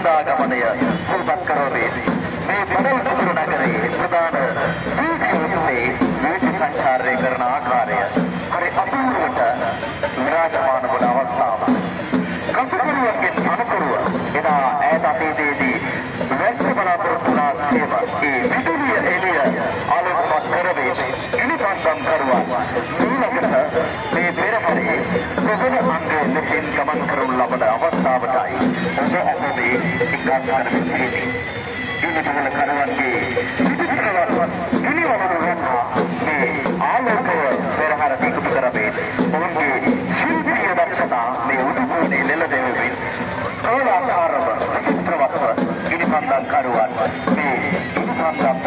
ගමනය සූපත් කරෝවේ මේ බදල් කුරු නගරයේ ප්‍රධාන වීදියේ වීදි සංචාරය කරන ආකාරය හරි අපූර්වට විරාජමාන වන අවස්ථාව. කසුකරුවන්ගේ අනුකරුව එදා ඈත අතීතයේදී වැස්ස බලාපොරොත්තු වුණා සේම ඒ විදුලිය එළිය ආලෝකමත් කරවේ ඉනිපන්දම් කරුවා ඊළඟට මේ පෙරහැරේ ප්‍රබල අංගයේ ලෙසින් ගමන් කරනු ලබන අවස්ථාවටයි ඔබ අපේ එක්කත් කරමින් සිටින්නේ. ඉනිපන්දම් කරුවන්ගේ විදුලියවත් ඉනිවවන වන්නා මේ ආලෝකය පෙරහැර පිටු කරවේ ඔවුන්ගේ ශිල්පීය දක්ෂතා මේ උඩුකෝණේ ලෙලදෙමින් ඕලාකාරව විචිත්‍රවත්ව ඉනිපන්දම් කරුවන් මේ ඉනිපන්දම්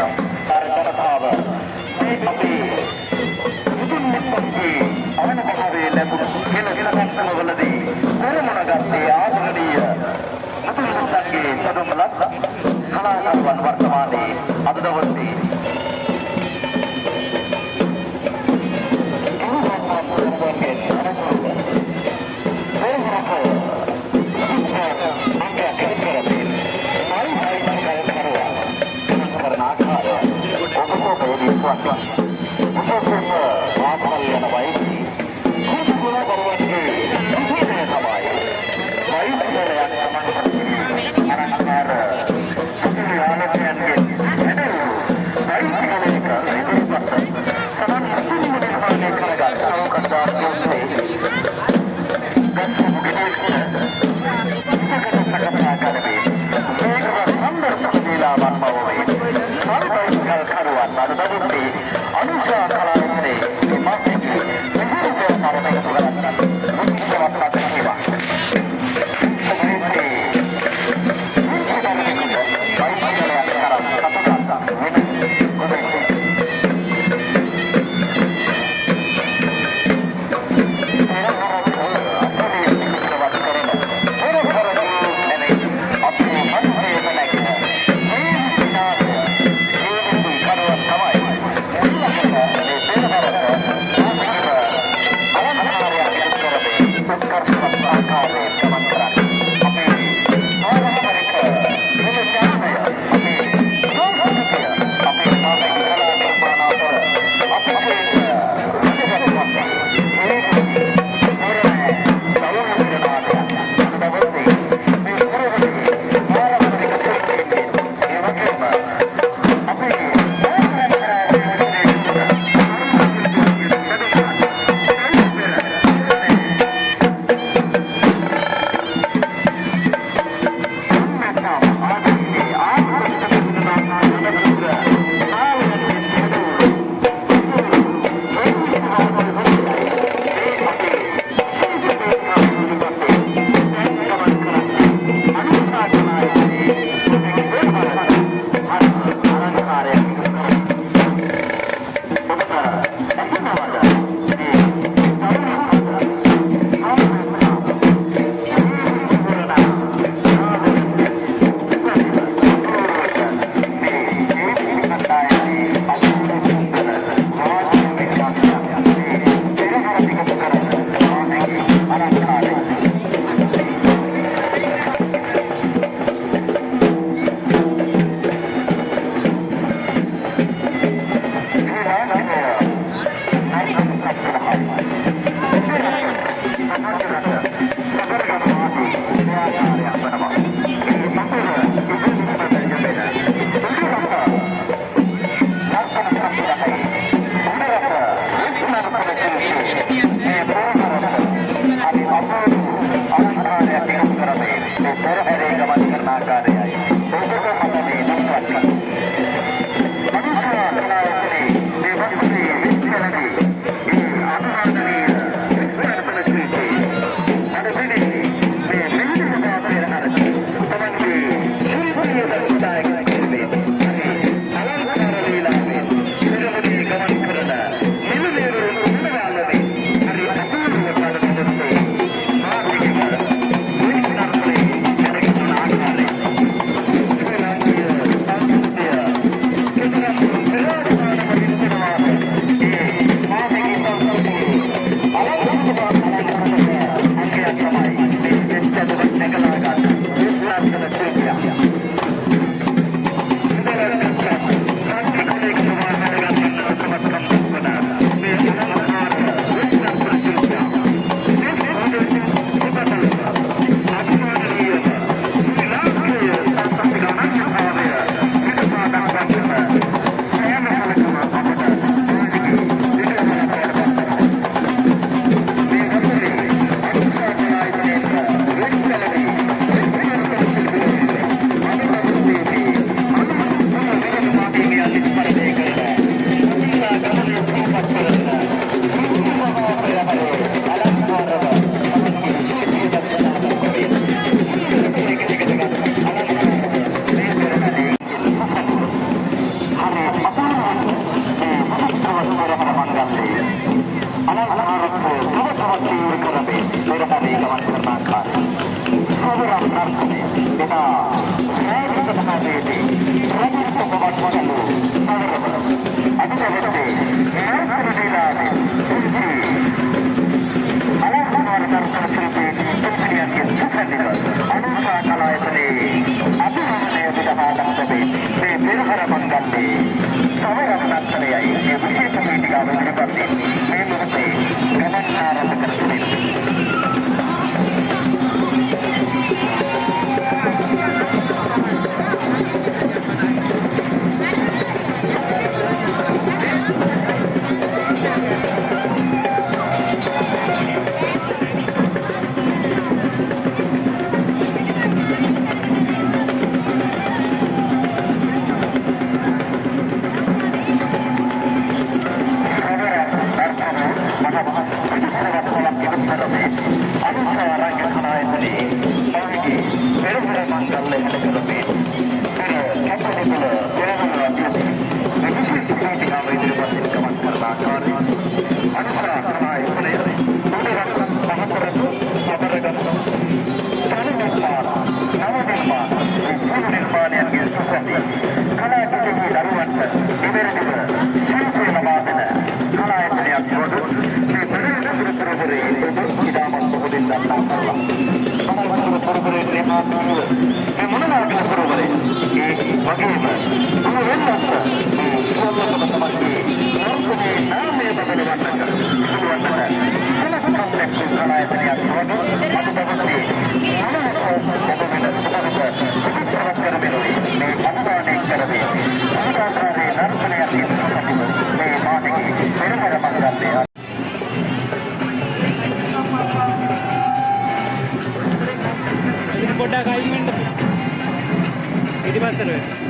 කාර්යකතාව මේ අපේ මුතුන් මුත්තුන්ගේ අවනභාවයේ ලැබුණු කෙලගලකන්තවලදී පෙරමුණගත්තේ ආදරණීය මුතුන් මුත්තුන්ගේ සදුම්ලත් කලාකරුවන් වර්තමානයේ අද දවසේ Terima kasih.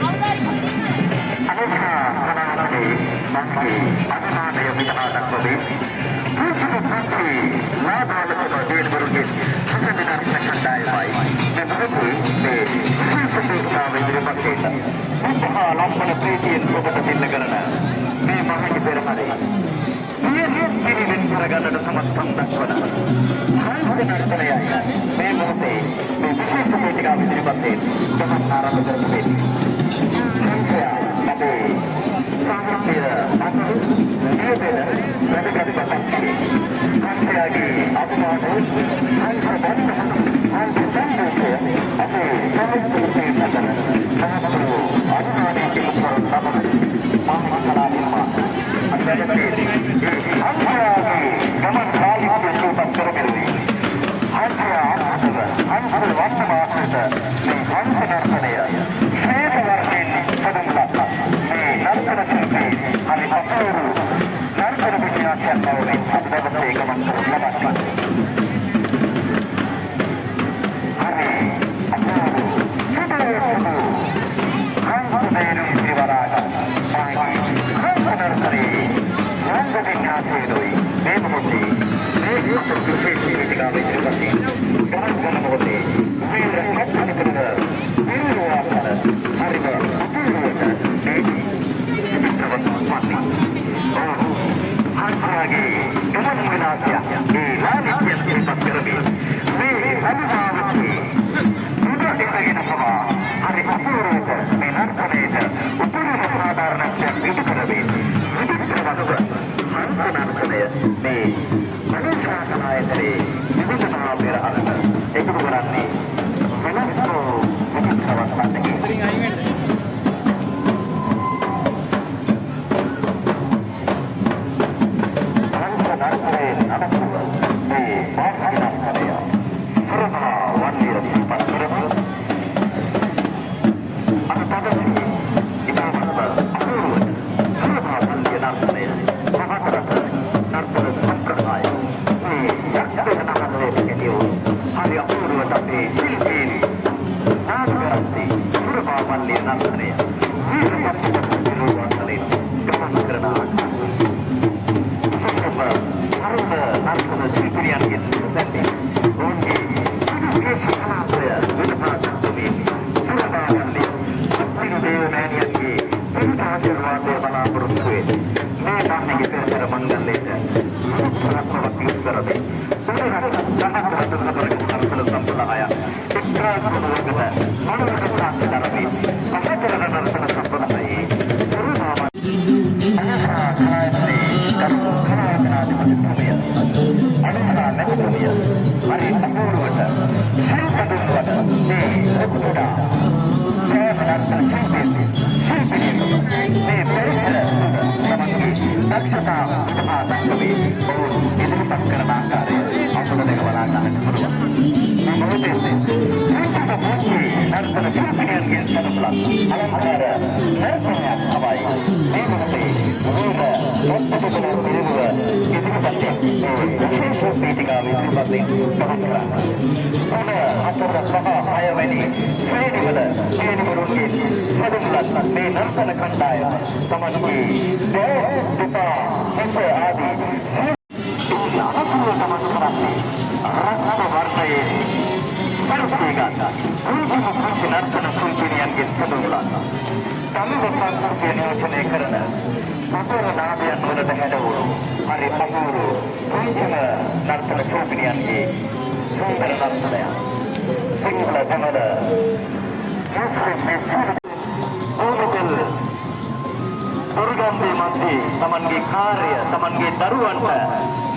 දුර්ගන්ධයේ මැදේ තමන්ගේ කාර්ය තමන්ගේ දරුවන්ට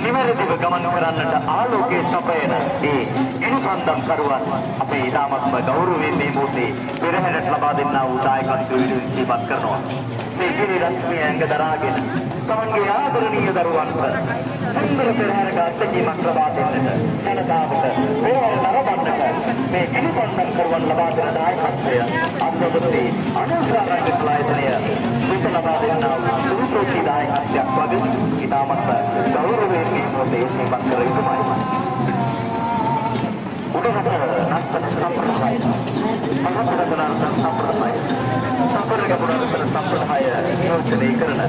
නිවැරදිව ගමන් කරන්නට ආලෝකයේ සපයන ඒ ඉනුසන්දම් කරුවන් අපේ ඉතාමත්ම ගෞරවයෙන් මේ මොහොතේ පෙරහැරට ලබා දෙන්නා වූ දායකත්වය ඉදිරිපත් කරනවා. මේ ගිනි රශ්මිය ඇඟ දරාගෙන තමන්ගේ ආදරණීය දරුවන්ට සුන්දර පෙරහැරක අත්දැකීමක් ලබා දෙන්නට ජනතාවට පෙරහැර නරඹන්නට මේ ඉනුසන්දම් කරුවන් ලබා දෙන දායකත්වය අත්දැකීමේ අනුග්‍රහණය කළායතනය විස ලබා දෙන්නා වූ සුප්‍රසිද්ධ දායකත්වයක් වගේ ඉතාමත් ගෞරවයෙන් මේ මොහොතේ ඉදිරිපත් කර යුතුමයි. උඩරට නර්තන සම්ප්‍රදාය නියෝජනය කරන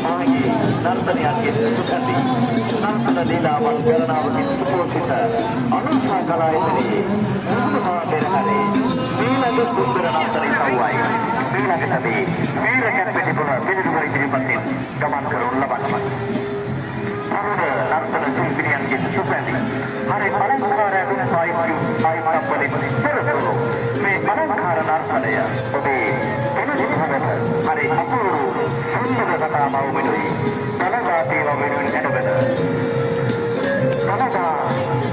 මාගේ නර්තනයන්ගේ සුඛදී නර්තන ලීලාවන් ගණනාවකින් සුපෝෂිත අනුශා කලායතනයේ මුදුමහා පෙරහැරේ ඊළඟ සුන්දර නර්තනය සවුවයි ඊළඟට මේ වීර කැප්පෙටිපොළ පිළිතුර ඉදිරිපත්ින් ගමන් කරනු ලබනවා. නර්තන ශිල්පිනියන්ගේ සුඛදී හරි පරම්පරාවෙන් සාහිත්‍යපලින් පෙරතුරු මේ අලංකාර නර්තනය ඔබේ එනදිහකට හරි අපූර්ව සුන්දර කතාවක් වෙනුයි කලගා දේව වෙනුවෙන් ඇනගෙන කලගා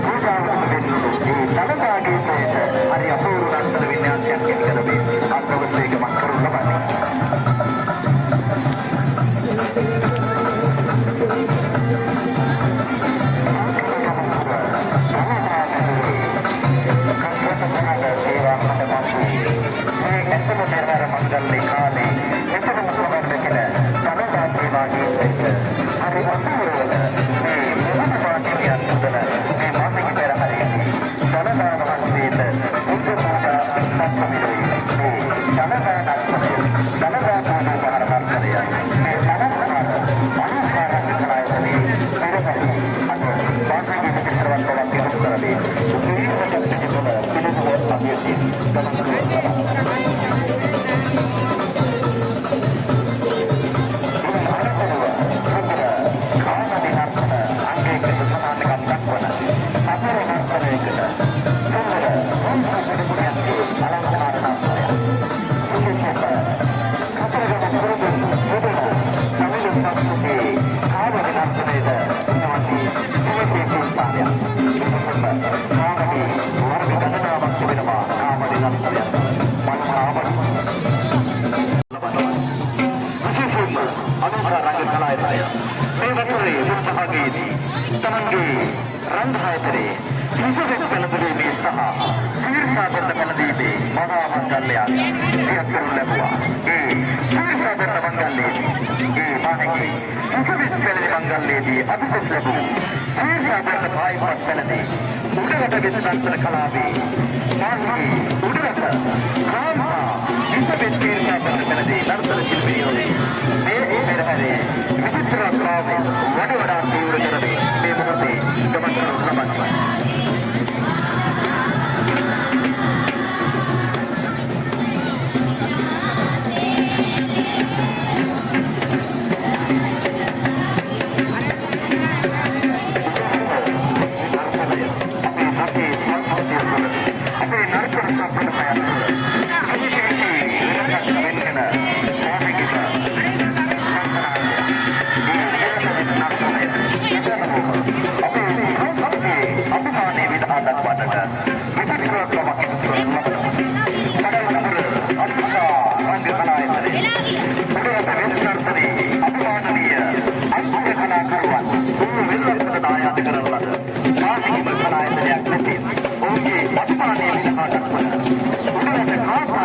පූජාවක් වෙනුයි ඒ කලගා ගීතයට හරි අපූර්ව නර්තන වින්‍යාසයක් කෙරෙන්නේ අත්දවසේ ගමන් කරනු ලබන්නේ.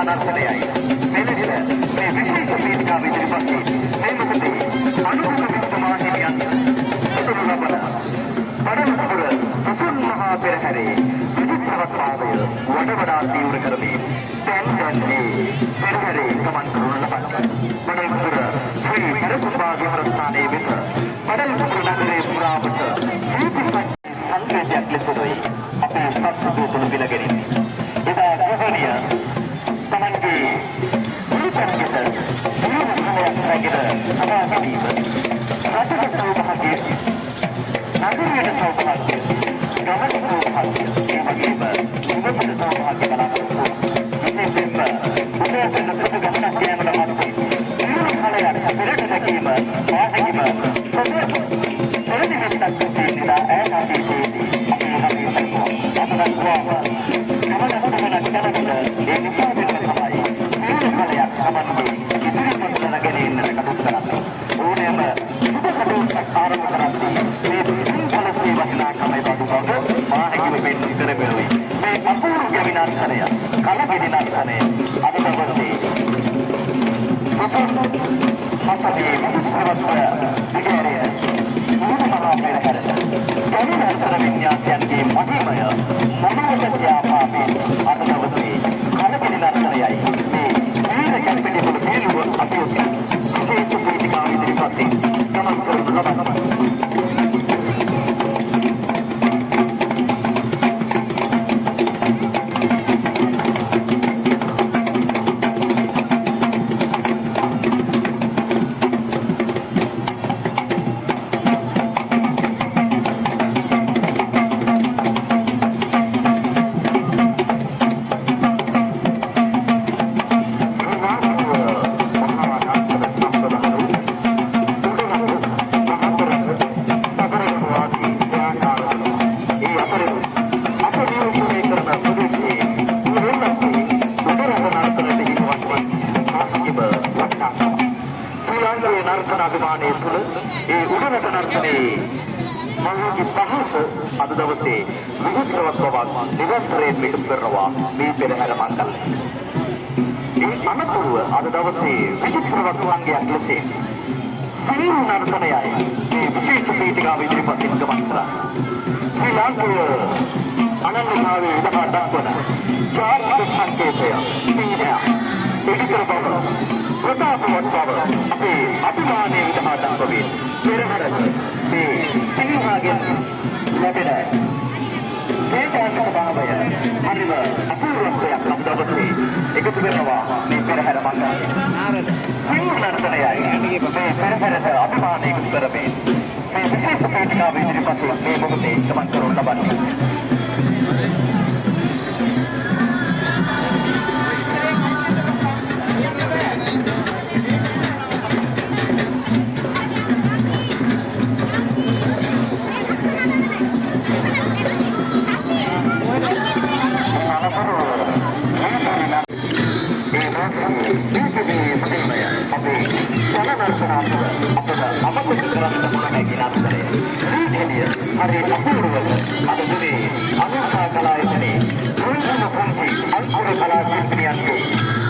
නර්තනයයි. මෙලෙස මේ විශේෂ වේදිකාව ඉදිරිපත් මේ මොහොතේ අනුගත විද්‍යාමාහිමියන් සිදු ලබන පරමපුර සසුන් මහා පෙරහැරේ විචිත්‍රවත්භාවය වඩ වඩා තීව්‍ර කරමින් දැන් මේ පෙරහැරේ ගමන් කරනු ලබන්නේ. පරමපුර ශ්‍රී පෙරකුපා විහාරස්ථානයේ වෙත පරමපුර නගරයේ පුරාවට සංකේතයක් ලෙසයි අපේ සංස්කෘතිය තුළ පිළිගැනීම. එදා ගෘහණිය තමන්ගේ මුළුතැන්ගෙත දියුණුවක් රැගෙන සබා ගැනීම රටක සෞභාග්‍යය, නගරයේ සෞභාග්‍යය, ගමේ සෞභාග්‍යය, ඒ වගේම නිවසේ සෞභාග්‍ය බලාපොරොත්තු විශේෂයෙන්ම උදෑසන ප්‍රති ගමනක් යෑමට මත්තේ දියුණු කාලයක් පෙරට දැකීම වාසකීම පෙරදිවිස්සක් සිටිනා ඈතාදීදී අපේ රටේ සම්පූර්ණ විඤ්ඤාණයන්ගේ මහිමය මොනවද යාපාපේ අදවසේ කලකිරි නර්තනයයි මේ වීර කැපිටි වල පිළිවෙල අපි විශේෂ වේදිකාව ඉදිරිපත් ගමන් කරනු ලබනවා. අද දවසේ විවිධවත් බවක් නිරන්තරයෙන් මෙහෙම කරනවා මේ පෙරහැර මණ්ඩලය. මේ අනතුරුව අද දවසේ විචිත්‍රවත් සංගයක් ලෙස සිංහ නර්තනයයි මේ විශේෂ වේදිකාව ඉදිරිපත් ගමන් කරා. ශ්‍රී ලාංකේය අනන්‍යතාවයේ ඉදහා දක්වන චාරිත්‍ර සංකේතය සිංහය පිළිකර බව ප්‍රතාපවත් බව අපේ අභිමානයේ ඉදහා දක්වමින් පෙරහැර මේ සිංහාගෙන් ලැබෙන දේශාත්මක භාවය හරිම අපූර්වත්වයක් නම් දවසේ එකතු වෙනවා මේ පෙරහැර මණ්ඩලය. සිංහ නර්තනයයි මේ පෙරහැරට අභිමානය එකතු කරමින් මේ විශේෂ වේදිකාව ඉදිරිපත් මේ මොහොතේ ගමන් කරනු ලබන්නේ. hari apurva adune anusa kalaayane purusha punji alpura kalaashilpiyanku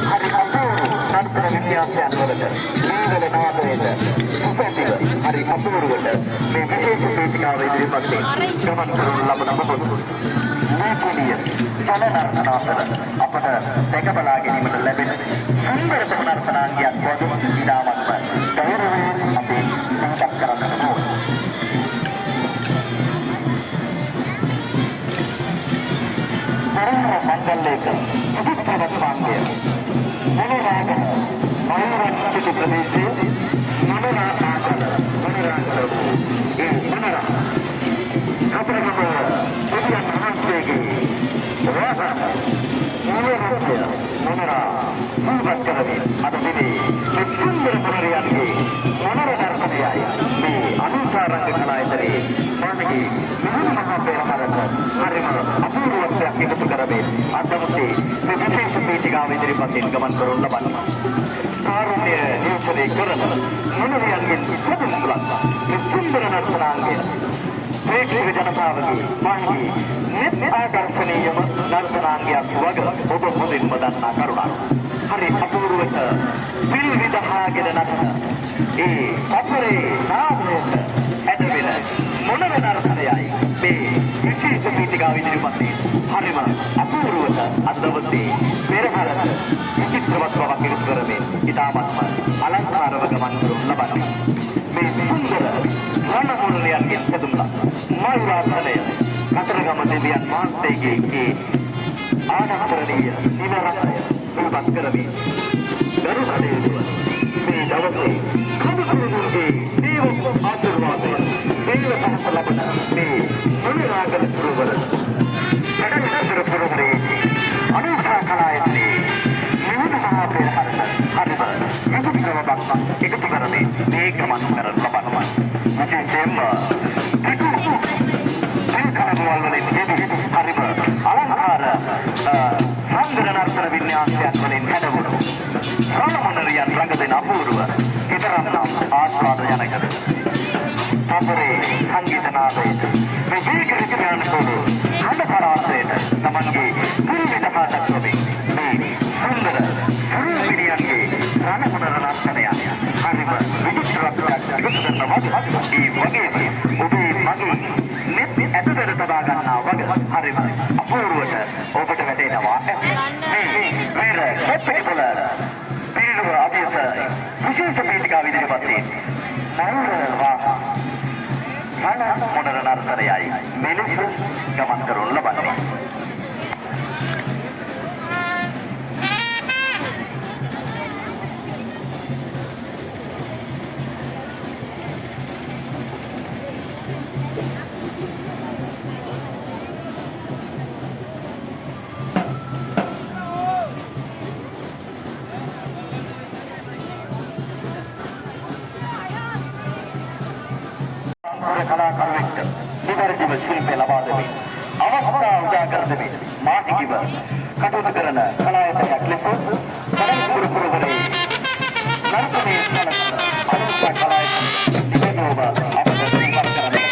hari apuru nartana විද්‍යාඥයන් වලට මේවල නවතරේට සුපතිව hari අපූර්වට මේ විශේෂ වේදිකාව ඉදිරිපත් ගමන් කරනු ලබන මොහොත මේකලිය චල නර්තනාසර අපට දැක බලා ගැනීමට ලැබෙන සුන්දරතම නර්තනාංගයක් වගේ ඉතාමත්ම ගෞරවයෙන් අපි සංකල්ප කරගන්න ඕනේ. मंडलेक विचित्रवत्वांगे मनोराग मनोरंजित प्रदेशे मनोरागल मनोरागलु ए मनोरा कपरगम पुदिय महासेगे राग मनोरंजय मनोरा सुबच्चरवे अदविदे सुंदर मनोरियांगे मनोरंजनयයි මේ අනුසාරංග කලායතනයේ මානගේ විවිධ මහා පෙරහරක හරිම අපූර්වත්වයක් එකතු කරමින් අදවසේ මේ විශේෂ වේදිකාව ඉදිරිපත් ගමන් කරනු ලබනවා. කාරුණ්‍ය නියුක්තේ කරන මොනරියන්ගේ සතුටුලක් මේ සුන්දර නර්තනාංගය ප්‍රේක්ෂක ජනතාවගේ මාහිමි නිත් ආකර්ෂණීයම නර්තනාංගයක් වග ඔබ මුලින්ම දන්නා කරුණක්. හරි අපූර්වට පිළිවිදහාගෙන නටන ඒ අපරේ නාදයට ඇදවෙන මොනම නර්තනයයි මේ විශේෂ පීඨිකාව ඉදිරිපත්ේ හරිම අපූර්වට අද දවසේ පෙරහරට විචිත්‍රවත් බවක් ඉදිරි කරමින් ඉතාමත්ම අලංකාරව ගමන් කරනු ලබන්නේ මේ සුන්දර රණමුණලයන්ගෙන් සැදුම්ලා මයුරාසනය කතරගම දෙවියන් වහන්සේගේ ඒ ආනන්දරණීය නිවරණය සුවපත් කරමින් දරු කඩේදුව මේ දවසේ කඳුකුරුගේ දේව ආශිර්වාදය දේව සහස ලබන මේ මුනිරාගල පුරවර කඩවිසර පුරවරේ අනුසා කලායතනයේ නිවන මහා පෙරහරට හරිම විචිත්‍රව බක්මන් එකතු කරමින් මේ ගමන් කරන ලබනවා. විශේෂයෙන්ම වලින් හරිම අලංකාර සංග්‍රහ නර්තන වින්‍යාසයක් වලින් හැදවුණු රණමුණලියන් රඟ දෙන අපූර්ව ඊතරම්නම් ආස්වාද ජනක අපරේ සංගීත නාදයට විවේක ඥාන සෝදු හඬ පරාසයට තමන්ගේ පිරිමිදහා දක්වමින් මේ සුන්දර සුරුවිඩියන්ගේ රණමුණ නර්තනය හරිම විචිත්‍රත්වයක් එකතු කරනවා. ඒ වගේම ඔබේ මගේ නෙත් ඇතුළට තබා ගන්නා වග හරිම අපූර්වට ඔබට වැටෙනවා. මේ වීර කොප්පිපොළ පිරිනුව අභියස විශේෂ පීඨිකාව ඉදිරිපත්ේ මොනර නර්තනයයි මෙලෙස ගමන් කරනු ලබන්නේ. කලාකරුවෙක්ට නිවැරදිව ශිල්පය ලබා දෙමින් අවස්ථාව උජා දෙමින් මාහිමිව කටයුතු කරන කලායතනයක් ලෙස කඩවිසර පුරවරේ නර්තනයේ සලකන අනුසා කලායතන දිවෙනව අපට ඉවත් කරන්න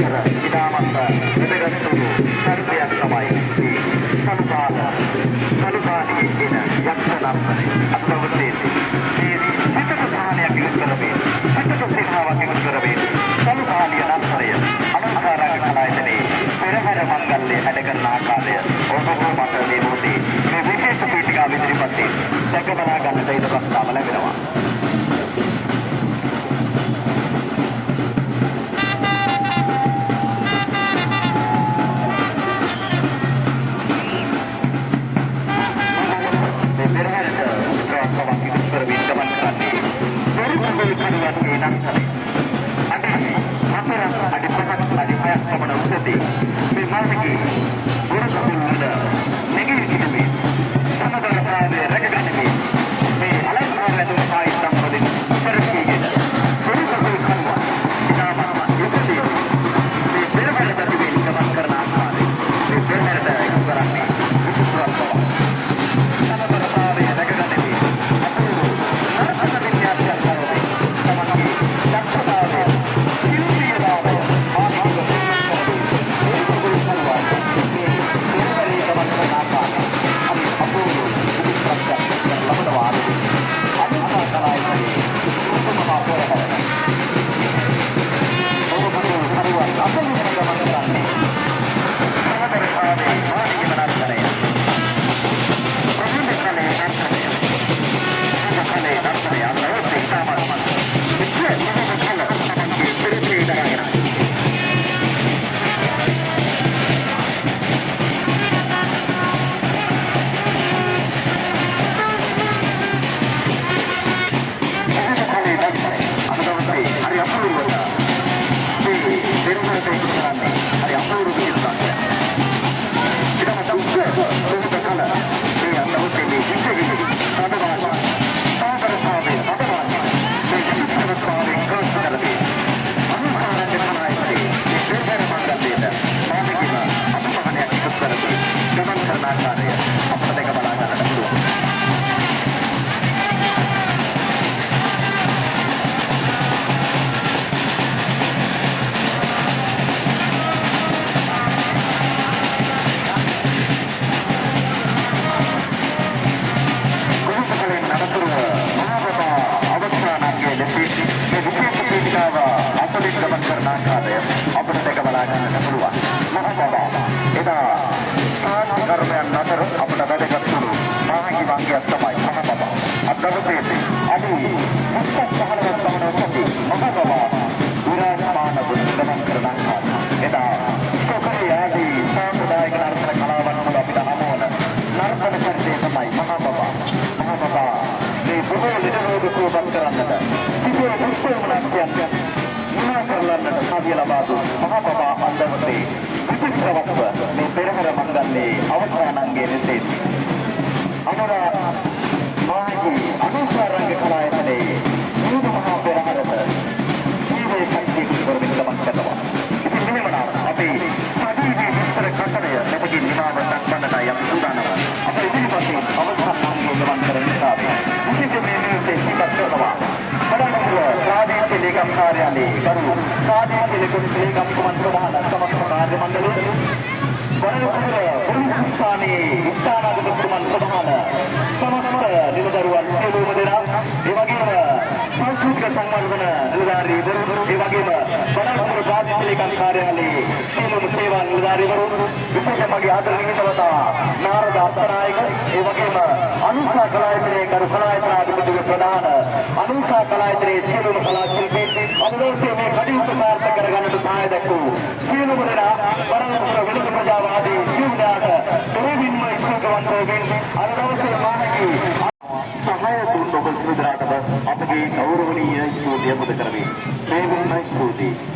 Karma නාමකරණය අත්දවසේ මේ සිතට සහනයක් ඉවත් කරමින් සිතට සේනාවක් ඉවත් කරමින් සමුකාලීය නාමකරණය අනුසාරක කලායතනයේ පෙරහැර මංගල්‍යයේ හැඩ කරන ආකාරය ඔබට මට මේ මොහොතේ මේ විශේෂ පීඨිකාව ඉදිරිපත් දැක බලා ගන්නට ඉඩ ප්‍රස්තාව ලැබෙනවා. අපගේ ගෞරවනීය ස්තුතිය පුද කරමි. මේ වුණයි ස්තුතියි.